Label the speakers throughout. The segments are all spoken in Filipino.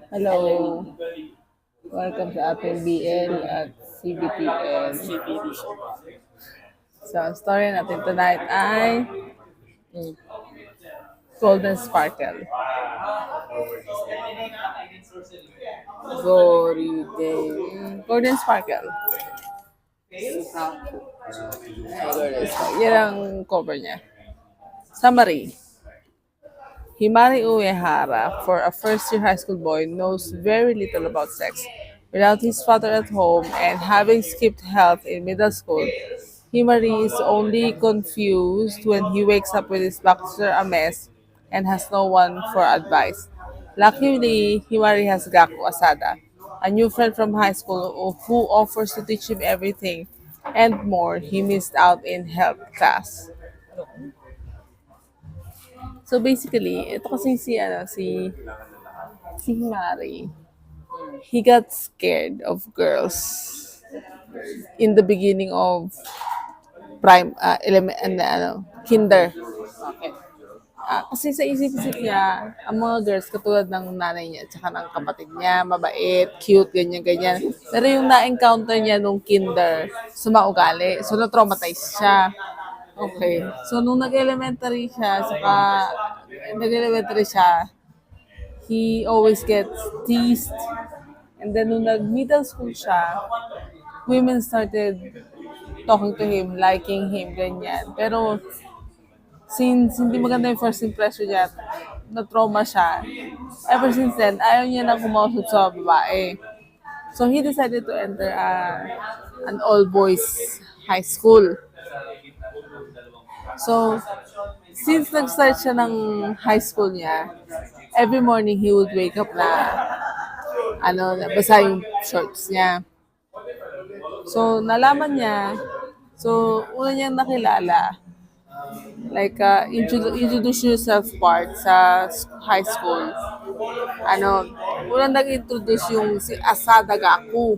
Speaker 1: Hello, welcome sa ating BL at CBTL. So, ang story natin tonight ay Golden Sparkle. Golden Sparkle. Yan ang cover niya. Summary. Himari Uehara, for a first-year high school boy, knows very little about sex. Without his father at home and having skipped health in middle school, Himari is only confused when he wakes up with his boxer a mess and has no one for advice. Luckily, Himari has Gaku Asada, a new friend from high school who offers to teach him everything and more he missed out in health class. So basically, ito kasi si Himari. He got scared of girls in the beginning of kinder. Kasi sa isip-isip niya, ang mga girls katulad ng nanay niya at saka ng kapatid niya, mabait, cute, ganyan-ganyan. Pero yung na-encounter niya nung kinder, sumaugali. So, na-traumatize siya. Okay. So, nung nag-elementary siya, he always gets teased. And then, nung nag-middle school siya, women started talking to him, liking him, ganyan. Pero, since hindi maganda yung first impression niya, na-trauma siya, ever since then, ayaw niya na kumausap sa babae. So, he decided to enter an all-boys high school. So, since nag-start siya ng high school niya, every morning he would wake up basa yung shorts niya. So, nalaman niya, una niyang nakilala, introduce yourself part sa high school. Unang nag-introduce yung si Asada Gaku.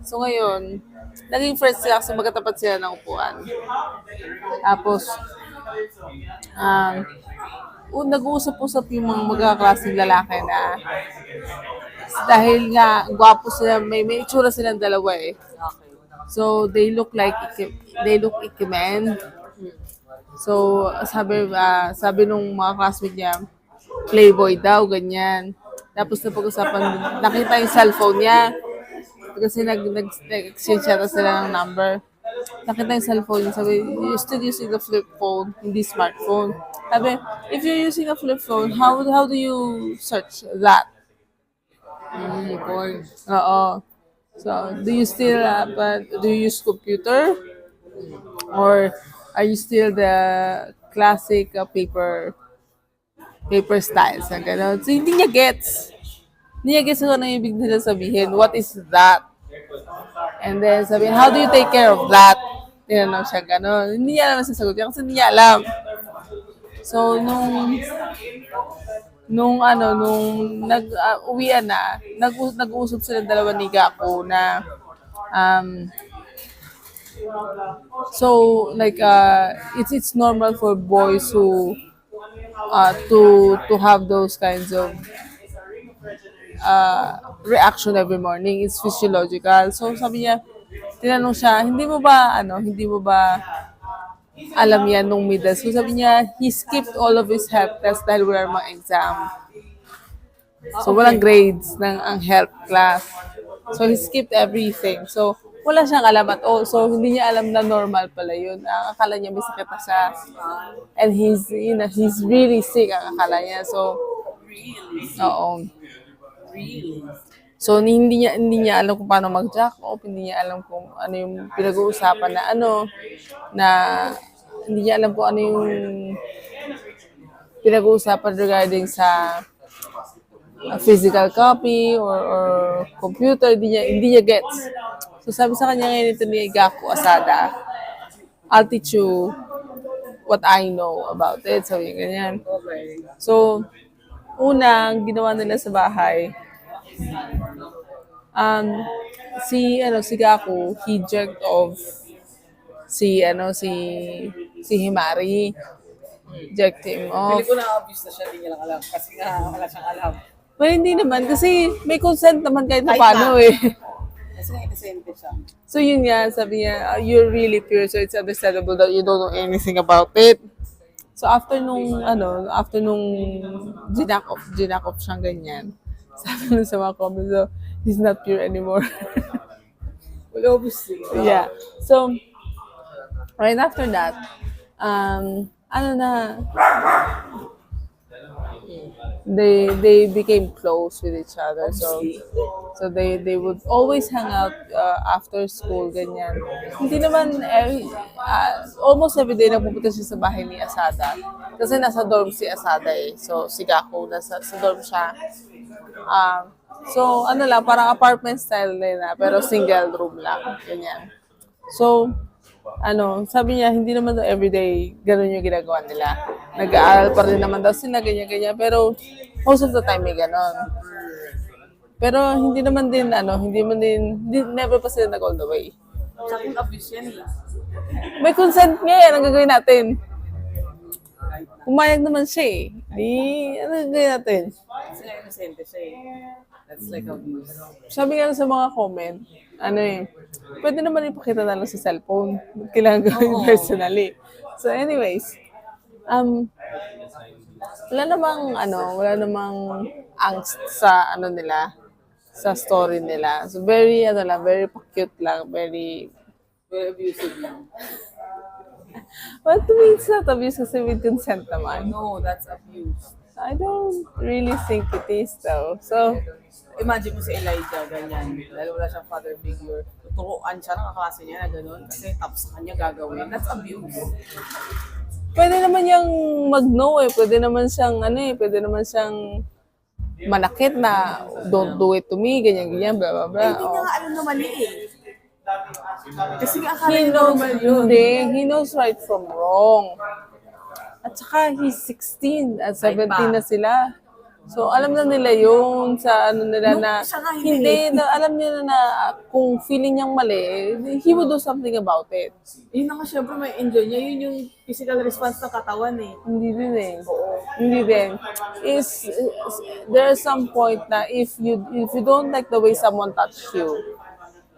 Speaker 1: So, ngayon, naging friends sila kasi magkatapat sila ng upuan. Tapos, nag-uusap-usap yung mga magkaklaseng lalaki na dahil nga gwapo sila, may itsura silang dalawa eh. So they look ikimen. So sabi nung mga classmate niya, playboy daw, ganyan. Tapos napag-usapan, nakita yung cellphone niya. Kasi nag-exchange yata sila ng number. Nakita yung cellphone niya, sabi, you're still using the flip phone, hindi smartphone. Sabi, if you're using a flip phone, how do you search that?
Speaker 2: Boy.
Speaker 1: Oo. So, do you use computer? Or are you still the classic paper styles? Na gano'n. So, hindi niya gets. Hindi niya gets kung ano yung ibig nila sabihin. What is that? And then sabihin, how do you take care of that? Tinanong siya gano'n. Hindi niya alam ang sasagot niya kasi hindi niya alam. So, nung uwian na, nag-uusap sila dalawa ni Gaku na it's normal for boys who to have those kinds of reaction every morning. It's physiological. So sabi niya, tinanong siya, hindi mo ba alam yan nung middle school? Sabi niya, he skipped all of his health tests dahil wala mga exam. So walang grades ng ang health class. So he skipped everything. So wala siyang alam at all. So hindi niya alam na normal pala yun. Ang akala niya may sakit na siya. And he's really sick ang akala niya. So, oo. So hindi niya alam kung paano mag-jack off, hindi niya alam kung ano yung pinag-uusapan na hindi niya alam kung ano yung pinag-uusapan regarding sa physical copy or computer, hindi niya gets. So sabi sa kanya ngayon ito ni Gaku Asada, I'll teach you what I know about it. So yung ganyan. So, unang ginawa nila sa bahay, si Gaku, he jerked off si Himari. Jerked him off.
Speaker 2: Hindi ko na-obvious na siya, hindi niya lang alam. Kasi nga, wala siyang alam.
Speaker 1: Well, hindi naman. Kasi may consent naman kahit na
Speaker 2: Kahit
Speaker 1: paano
Speaker 2: na.
Speaker 1: eh.
Speaker 2: Kasi nga inosente siya.
Speaker 1: So yun nga, sabi niya, you're really pure, so it's understandable that you don't know anything about it. So after nung ginak off siyang ganyan, sabi nun sa mga comments, so, he's not pure anymore.
Speaker 2: Well, obviously.
Speaker 1: Yeah. So, right after that, ano na, they became close with each other. So they would always hang out after school, ganyan. Hindi naman, almost every day napupunta siya sa bahay ni Asada. Kasi nasa dorm si Asada eh. So, si Gako, sa dorm siya. So, ano lang, parang apartment style nila, pero single room lang, ganyan. So, sabi niya, hindi naman daw everyday ganun yung ginagawa nila. Nag-aaral pa rin naman daw sila, ganyan-ganyan. Pero, most of the time may ganun. Pero, hindi naman din, never pa sila nag all the way.
Speaker 2: Sa akin, abuse yan eh.
Speaker 1: May consent nga yan, ang gagawin natin. Pumayag naman siya eh. Ano gagawin natin?
Speaker 2: Kasi nga inosente siya eh. That's like abuse.
Speaker 1: Sabi nga sa mga comment, pwede naman ipakita na lang sa cellphone. Kailangan gawin personally. So anyways, wala namang angst sa nila, sa story nila. So very cute lang, very
Speaker 2: Very abusive lang.
Speaker 1: what means not abuse kasi with consent naman.
Speaker 2: No, that's abuse.
Speaker 1: I don't really think it is though. So,
Speaker 2: Imagine mo si Elijah, ganyan. Dahil wala siyang father figure. Tuturuan siya ng kaklase niya na gano'n kasi tapos sa kanya gagawin. That's abuse.
Speaker 1: pwede naman yung mag-no eh. Pwede naman siyang, manakit na, don't do it to me, ganyan, blah, blah, blah.
Speaker 2: Hindi niya nga alam na mali eh. Kasi nga akala
Speaker 1: He
Speaker 2: niya
Speaker 1: knows,
Speaker 2: normal yun.
Speaker 1: he knows right from wrong. At saka, he's 16 at 17 na sila. So, alam na nila yun sa nila
Speaker 2: No,
Speaker 1: na,
Speaker 2: siya nga hindi.
Speaker 1: alam nila na kung feeling niyang mali, he would do something about it.
Speaker 2: Yun na nga syempre may enjoy niya. Yun yung physical response ng katawan eh.
Speaker 1: Hindi din eh. Hindi din. There's some point na if you don't like the way someone touch you,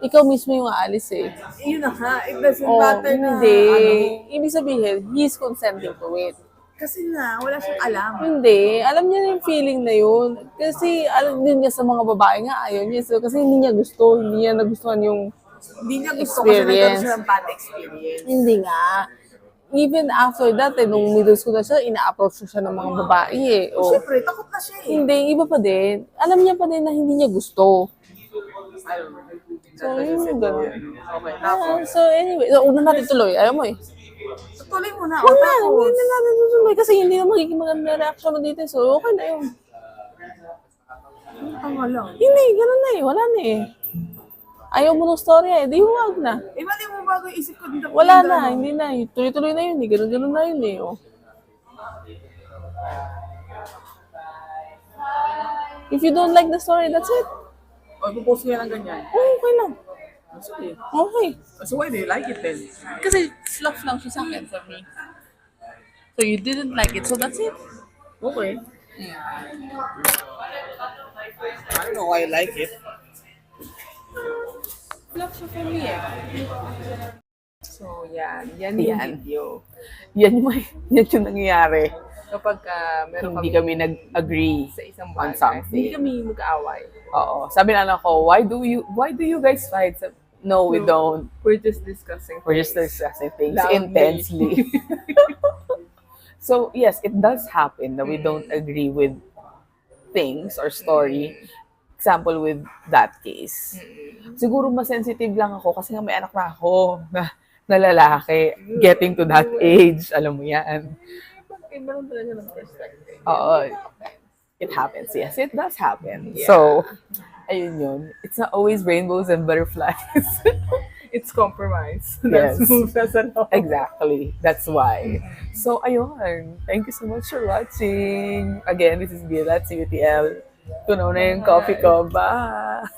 Speaker 1: ikaw mismo yung aalis eh.
Speaker 2: Yun na nga. It doesn't
Speaker 1: Oh,
Speaker 2: matter na
Speaker 1: hindi.
Speaker 2: ano.
Speaker 1: Ibig sabihin, he's consenting to it.
Speaker 2: Kasi na, wala siyang alam.
Speaker 1: Hindi. Alam niya na yung feeling na yun. Kasi alam din niya sa mga babae nga, ayaw niya. So, kasi hindi niya gusto. Hindi niya nagustuhan yung
Speaker 2: Hindi niya gusto kasi nagkaroon
Speaker 1: experience.
Speaker 2: siya ng bad experience.
Speaker 1: Hindi nga. Even after that, nung middle school na siya, ina-approach siya ng mga babae eh. Oh.
Speaker 2: Siyempre, takot na siya eh.
Speaker 1: Hindi, iba pa din. Alam niya pa din na hindi niya gusto.
Speaker 2: I don't know.
Speaker 1: So, yun yung ganun.
Speaker 2: Okay, tapos.
Speaker 1: So, anyway. So, una natin tuloy. Ayaw mo eh.
Speaker 2: Tuloy mo na.
Speaker 1: Wala,
Speaker 2: Tapos.
Speaker 1: hindi na natin tutuloy kasi hindi na magiging maganda reaction mo dito. So, okay na yun.
Speaker 2: Tama lang.
Speaker 1: Hindi, ganun na eh. Wala na eh. Ayaw mo ng story eh. Di huwag na.
Speaker 2: Eh, mali mo bago isip ko dito.
Speaker 1: Wala na. Hindi na. Tuloy-tuloy na yun eh. Ganun-ganun na yun eh. Oh. If you don't like the story, that's it.
Speaker 2: O, ipopost ko yan ng ganyan.
Speaker 1: Oh, okay lang.
Speaker 2: Sige.
Speaker 1: Okay.
Speaker 2: So, why do you like it then?
Speaker 1: Kasi fluff lang siya sa akin for me. So you didn't like it, so that's it.
Speaker 2: Okay. I don't know why I like it.
Speaker 1: Fluff siya for me eh. So yan yung
Speaker 3: Yan.
Speaker 1: video.
Speaker 3: Yan yung nangyayari.
Speaker 1: Kapag meron
Speaker 3: Hindi
Speaker 1: kami
Speaker 3: kami nag-agree
Speaker 1: sa isang
Speaker 3: on
Speaker 1: bagay,
Speaker 3: something.
Speaker 1: hindi kami mag-aaway.
Speaker 3: Oo. Sabi na lang ko, why do you guys fight? No, we don't.
Speaker 1: We're just discussing.
Speaker 3: We're just discussing things
Speaker 1: Loudly.
Speaker 3: intensely. So, yes, it does happen that we don't agree with things or story. Example with that case. Siguro mas sensitive lang ako kasi nga may anak na ako na lalaki getting to that age. Alam mo yan.
Speaker 1: Iba lang talaga ng perspective.
Speaker 3: Oo. It happens. Yes, it does happen.
Speaker 1: Yeah.
Speaker 3: So, ayun yun. It's not always rainbows and butterflies.
Speaker 1: It's compromise.
Speaker 3: Yes.
Speaker 1: That's ano.
Speaker 3: Exactly. That's why. So, ayun. Thank you so much for watching. Again, this is Bila at CBTL. Tunaw na yung coffee ko. Bye!